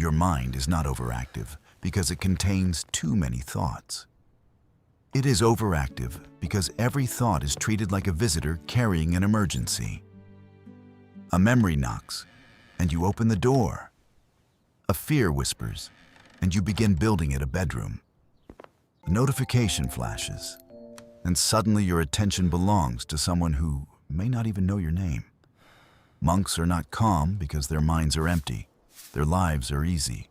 Your mind is not overactive because it contains too many thoughts. It is overactive because every thought is treated like a visitor carrying an emergency. A memory knocks, and you open the door. A fear whispers, and you begin building it a bedroom. A notification flashes, and suddenly your attention belongs to someone who may not even know your name. Monks are not calm because their minds are empty, their lives are easy.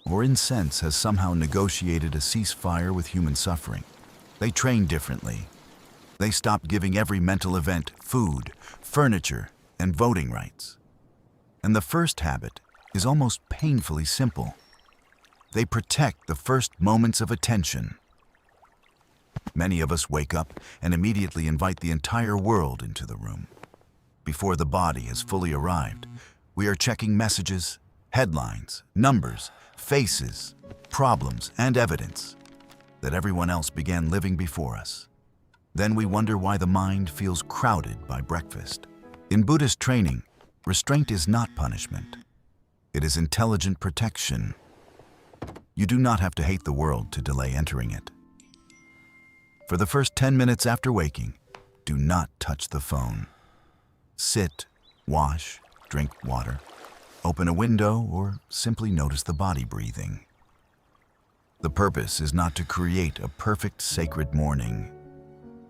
Or incense has somehow negotiated a ceasefire with human suffering. They train differently. They stop giving every mental event food, furniture, and voting rights. And the first habit is almost painfully simple. They protect the first moments of attention. Many of us wake up and immediately invite the entire world into the room. Before the body has fully arrived, we are checking messages, headlines, numbers, faces, problems, and evidence that everyone else began living before us. Then we wonder why the mind feels crowded by breakfast. In Buddhist training, restraint is not punishment. It is intelligent protection. You do not have to hate the world to delay entering it. For the first 10 minutes after waking, do not touch the phone. Sit, wash, drink water, open a window, or simply notice the body breathing. The purpose is not to create a perfect sacred morning.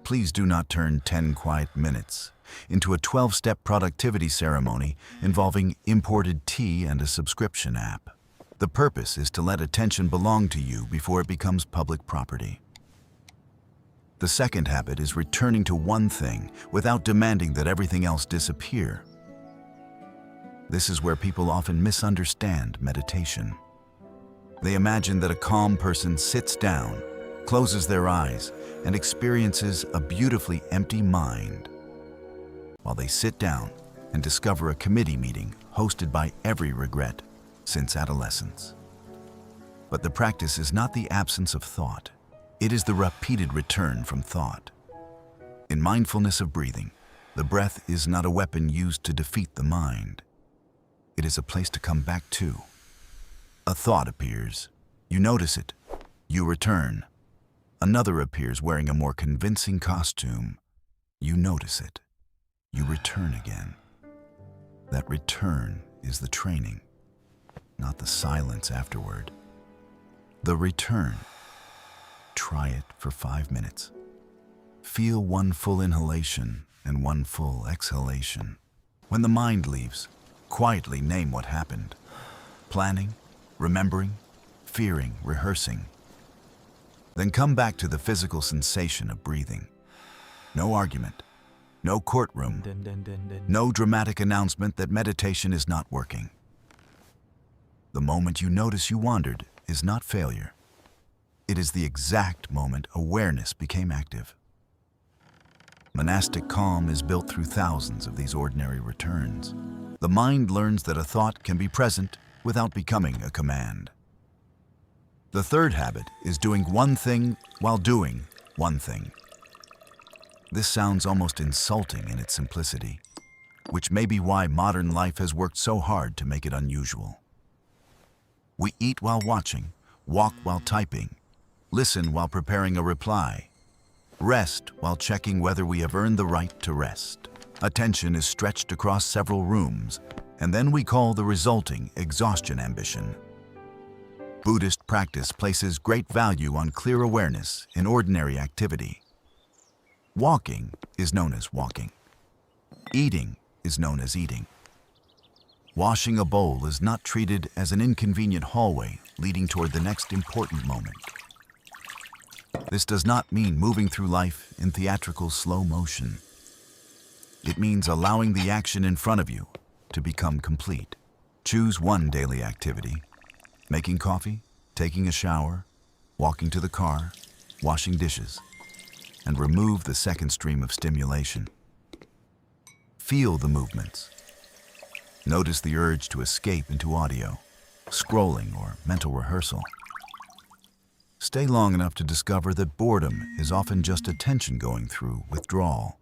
Please do not turn 10 quiet minutes into a 12-step productivity ceremony involving imported tea and a subscription app. The purpose is to let attention belong to you before it becomes public property. The second habit is returning to one thing without demanding that everything else disappear. This is where people often misunderstand meditation. They imagine that a calm person sits down, closes their eyes, and experiences a beautifully empty mind, while they sit down and discover a committee meeting hosted by every regret since adolescence. But the practice is not the absence of thought. It is the repeated return from thought. In mindfulness of breathing, the breath is not a weapon used to defeat the mind. It is a place to come back to. A thought appears. You notice it. You return. Another appears wearing a more convincing costume. You notice it. You return again. That return is the training, not the silence afterward. The return. Try it for 5 minutes. Feel one full inhalation and one full exhalation. When the mind leaves, quietly name what happened. Planning, remembering, fearing, rehearsing. Then come back to the physical sensation of breathing. No argument, no courtroom, no dramatic announcement that meditation is not working. The moment you notice you wandered is not failure. It is the exact moment awareness became active. Monastic calm is built through thousands of these ordinary returns. The mind learns that a thought can be present without becoming a command. The third habit is doing one thing while doing one thing. This sounds almost insulting in its simplicity, which may be why modern life has worked so hard to make it unusual. We eat while watching, walk while typing, listen while preparing a reply, rest while checking whether we have earned the right to rest. Attention is stretched across several rooms, and then we call the resulting exhaustion ambition. Buddhist practice places great value on clear awareness in ordinary activity. Walking is known as walking. Eating is known as eating. Washing a bowl is not treated as an inconvenient hallway leading toward the next important moment. This does not mean moving through life in theatrical slow motion. It means allowing the action in front of you to become complete. Choose one daily activity: making coffee, taking a shower, walking to the car, washing dishes, and remove the second stream of stimulation. Feel the movements. Notice the urge to escape into audio, scrolling, or mental rehearsal. Stay long enough to discover that boredom is often just attention going through withdrawal.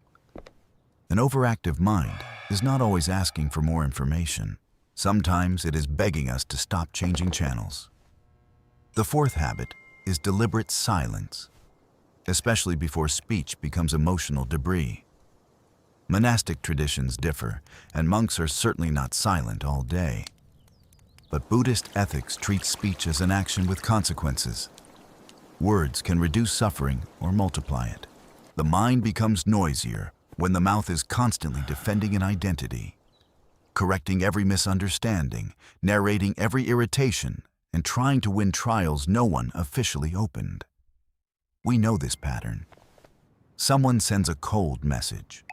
An overactive mind is not always asking for more information. Sometimes it is begging us to stop changing channels. The fourth habit is deliberate silence, especially before speech becomes emotional debris. Monastic traditions differ, and monks are certainly not silent all day. But Buddhist ethics treats speech as an action with consequences. Words can reduce suffering or multiply it. The mind becomes noisier when the mouth is constantly defending an identity, correcting every misunderstanding, narrating every irritation, and trying to win trials no one officially opened. We know this pattern. Someone sends a cold message.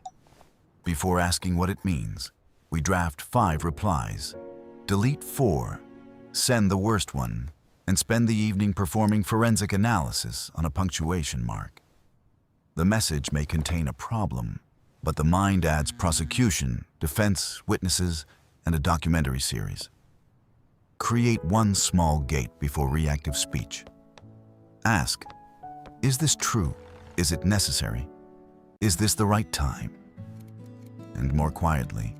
Before asking what it means, we draft 5 replies, delete 4, send the worst one, and spend the evening performing forensic analysis on a punctuation mark. The message may contain a problem, but the mind adds prosecution, defense, witnesses, and a documentary series. Create one small gate before reactive speech. Ask, is this true? Is it necessary? Is this the right time? And more quietly,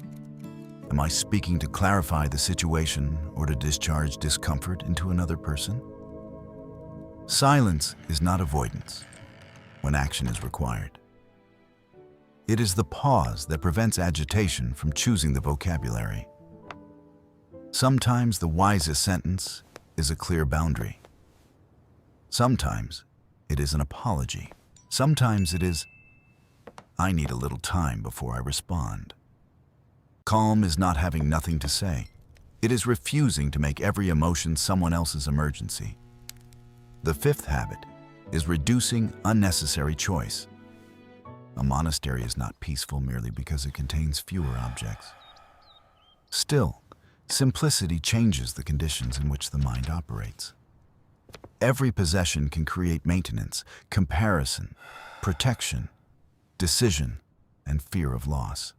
am I speaking to clarify the situation or to discharge discomfort into another person? Silence is not avoidance when action is required. It is the pause that prevents agitation from choosing the vocabulary. Sometimes the wisest sentence is a clear boundary. Sometimes it is an apology. Sometimes it is, I need a little time before I respond. Calm is not having nothing to say. It is refusing to make every emotion someone else's emergency. The fifth habit is reducing unnecessary choice. A monastery is not peaceful merely because it contains fewer objects. Still, simplicity changes the conditions in which the mind operates. Every possession can create maintenance, comparison, protection, decision, and fear of loss.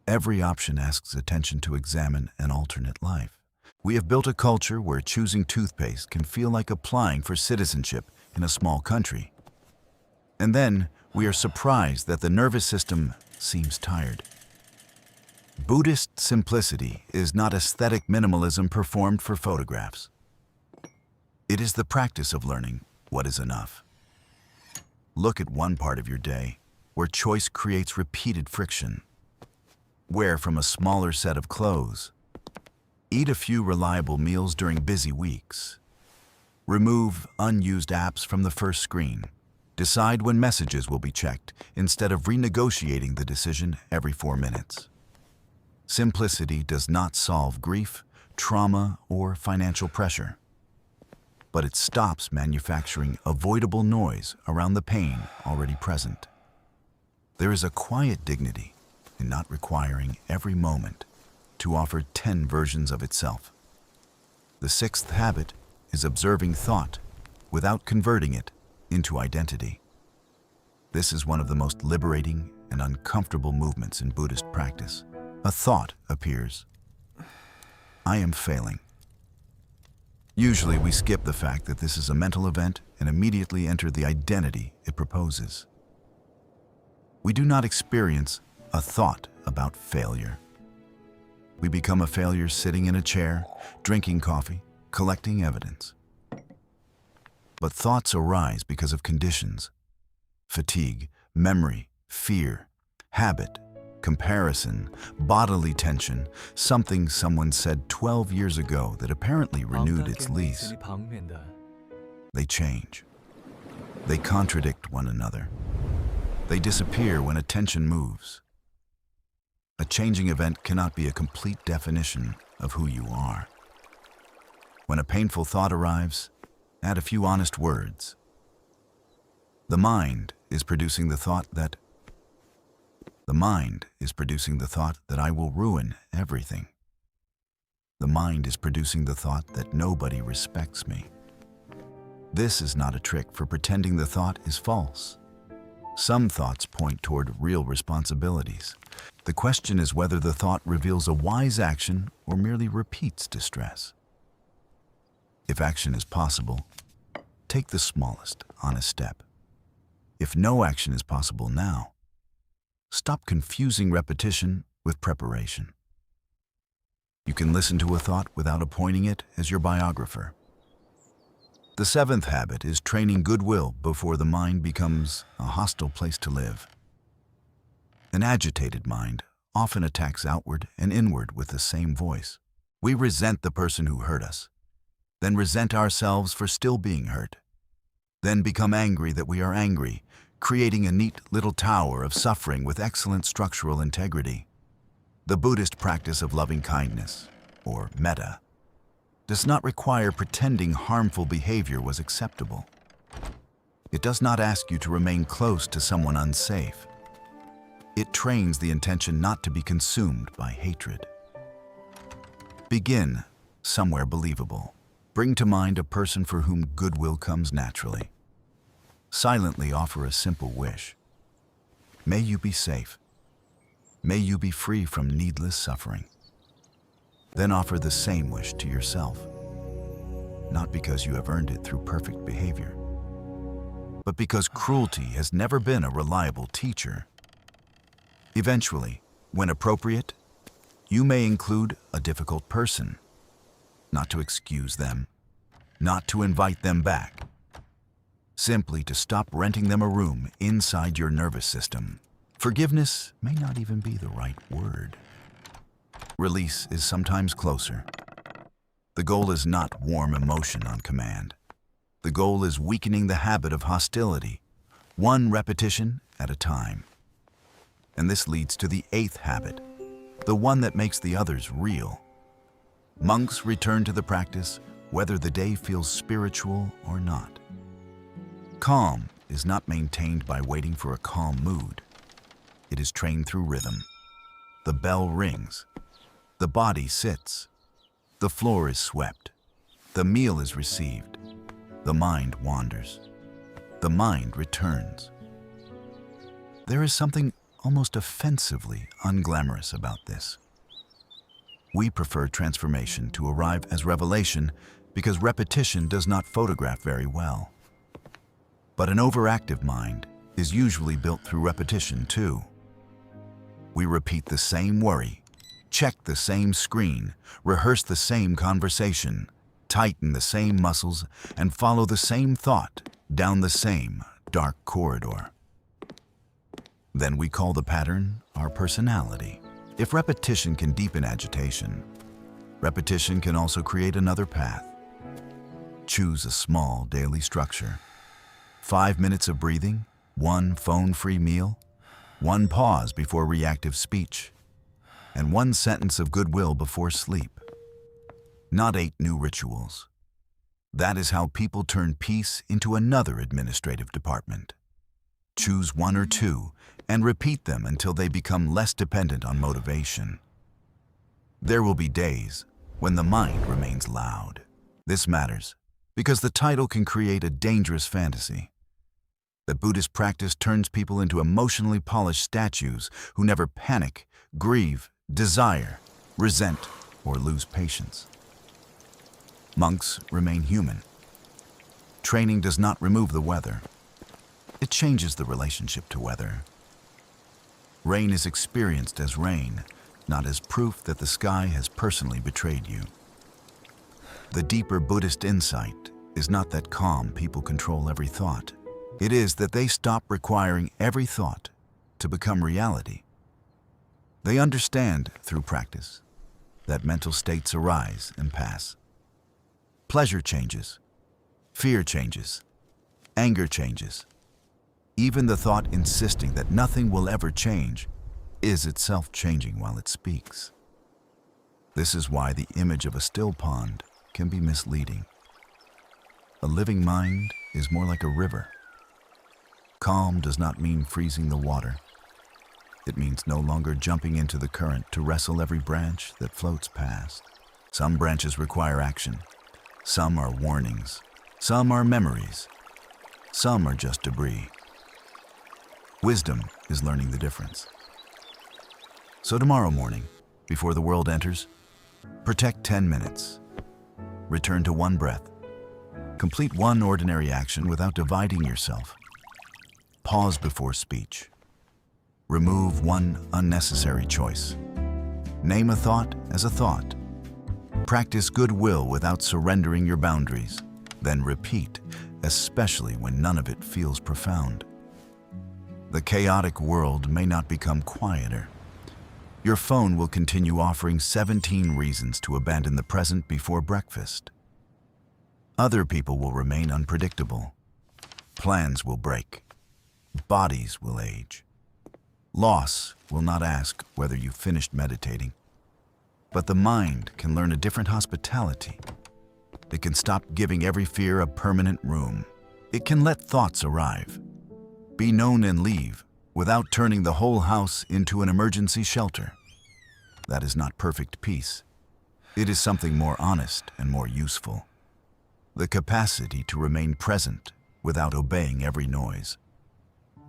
Every option asks attention to examine an alternate life. We have built a culture where choosing toothpaste can feel like applying for citizenship in a small country. And then we are surprised that the nervous system seems tired. Buddhist simplicity is not aesthetic minimalism performed for photographs. It is the practice of learning what is enough. Look at one part of your day where choice creates repeated friction. Wear from a smaller set of clothes. Eat a few reliable meals during busy weeks. Remove unused apps from the first screen. Decide when messages will be checked instead of renegotiating the decision every 4 minutes. Simplicity does not solve grief, trauma, or financial pressure, but it stops manufacturing avoidable noise around the pain already present. There is a quiet dignity in not requiring every moment to offer 10 versions of itself. The sixth habit is observing thought without converting it into identity. This is one of the most liberating and uncomfortable movements in Buddhist practice. A thought appears. I am failing. Usually we skip the fact that this is a mental event and immediately enter the identity it proposes. We do not experience a thought about failure. We become a failure sitting in a chair, drinking coffee, collecting evidence. But thoughts arise because of conditions: fatigue, memory, fear, habit, comparison, bodily tension, something someone said 12 years ago that apparently renewed its lease. They change. They contradict one another. They disappear when attention moves. A changing event cannot be a complete definition of who you are. When a painful thought arrives, add a few honest words. The mind is producing the thought that I will ruin everything. The mind is producing the thought that nobody respects me. This is not a trick for pretending the thought is false. Some thoughts point toward real responsibilities. The question is whether the thought reveals a wise action or merely repeats distress. If action is possible, take the smallest, honest step. If no action is possible now, stop confusing repetition with preparation. You can listen to a thought without appointing it as your biographer. The seventh habit is training goodwill before the mind becomes a hostile place to live. An agitated mind often attacks outward and inward with the same voice. We resent the person who hurt us, then resent ourselves for still being hurt, then become angry that we are angry, creating a neat little tower of suffering with excellent structural integrity. The Buddhist practice of loving kindness, or metta, does not require pretending harmful behavior was acceptable. It does not ask you to remain close to someone unsafe. It trains the intention not to be consumed by hatred. Begin somewhere believable. Bring to mind a person for whom goodwill comes naturally. Silently offer a simple wish. May you be safe. May you be free from needless suffering. Then offer the same wish to yourself, not because you have earned it through perfect behavior, but because cruelty has never been a reliable teacher. Eventually, when appropriate, you may include a difficult person, not to excuse them, not to invite them back, simply to stop renting them a room inside your nervous system. Forgiveness may not even be the right word. Release is sometimes closer. The goal is not warm emotion on command. The goal is weakening the habit of hostility, one repetition at a time. And this leads to the eighth habit, the one that makes the others real. Monks return to the practice whether the day feels spiritual or not. Calm is not maintained by waiting for a calm mood. It is trained through rhythm. The bell rings. The body sits. The floor is swept. The meal is received. The mind wanders. The mind returns. There is something almost offensively unglamorous about this. We prefer transformation to arrive as revelation because repetition does not photograph very well. But an overactive mind is usually built through repetition too. We repeat the same worry, check the same screen, rehearse the same conversation, tighten the same muscles, and follow the same thought down the same dark corridor. Then we call the pattern our personality. If repetition can deepen agitation, repetition can also create another path. Choose a small daily structure. 5 minutes of breathing, 1 phone-free meal, 1 pause before reactive speech, and 1 sentence of goodwill before sleep. Not 8 new rituals. That is how people turn peace into another administrative department. Choose 1 or 2 and repeat them until they become less dependent on motivation. There will be days when the mind remains loud. This matters because the title can create a dangerous fantasy. The Buddhist practice turns people into emotionally polished statues who never panic, grieve, desire, resent, or lose patience. Monks remain human. Training does not remove the weather. It changes the relationship to weather. Rain is experienced as rain, not as proof that the sky has personally betrayed you. The deeper Buddhist insight is not that calm people control every thought. It is that they stop requiring every thought to become reality. They understand through practice that mental states arise and pass. Pleasure changes, fear changes, anger changes. Even the thought insisting that nothing will ever change is itself changing while it speaks. This is why the image of a still pond can be misleading. A living mind is more like a river. Calm does not mean freezing the water. It means no longer jumping into the current to wrestle every branch that floats past. Some branches require action. Some are warnings. Some are memories. Some are just debris. Wisdom is learning the difference. So tomorrow morning, before the world enters, protect 10 minutes. Return to 1 breath. Complete 1 ordinary action without dividing yourself. Pause before speech. Remove 1 unnecessary choice. Name a thought as a thought Practice goodwill without surrendering your boundaries. Then repeat, especially when none of it feels profound. The chaotic world may not become quieter. Your phone will continue offering 17 reasons to abandon the present before breakfast. Other people will remain unpredictable. Plans will break. Bodies will age. Loss will not ask whether you finished meditating. But the mind can learn a different hospitality. It can stop giving every fear a permanent room. It can let thoughts arrive, be known and leave, without turning the whole house into an emergency shelter. That is not perfect peace. It is something more honest and more useful. The capacity to remain present without obeying every noise.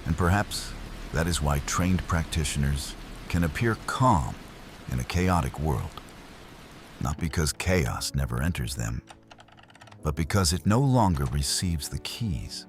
And perhaps that is why trained practitioners can appear calm in a chaotic world. Not because chaos never enters them, but because it no longer receives the keys.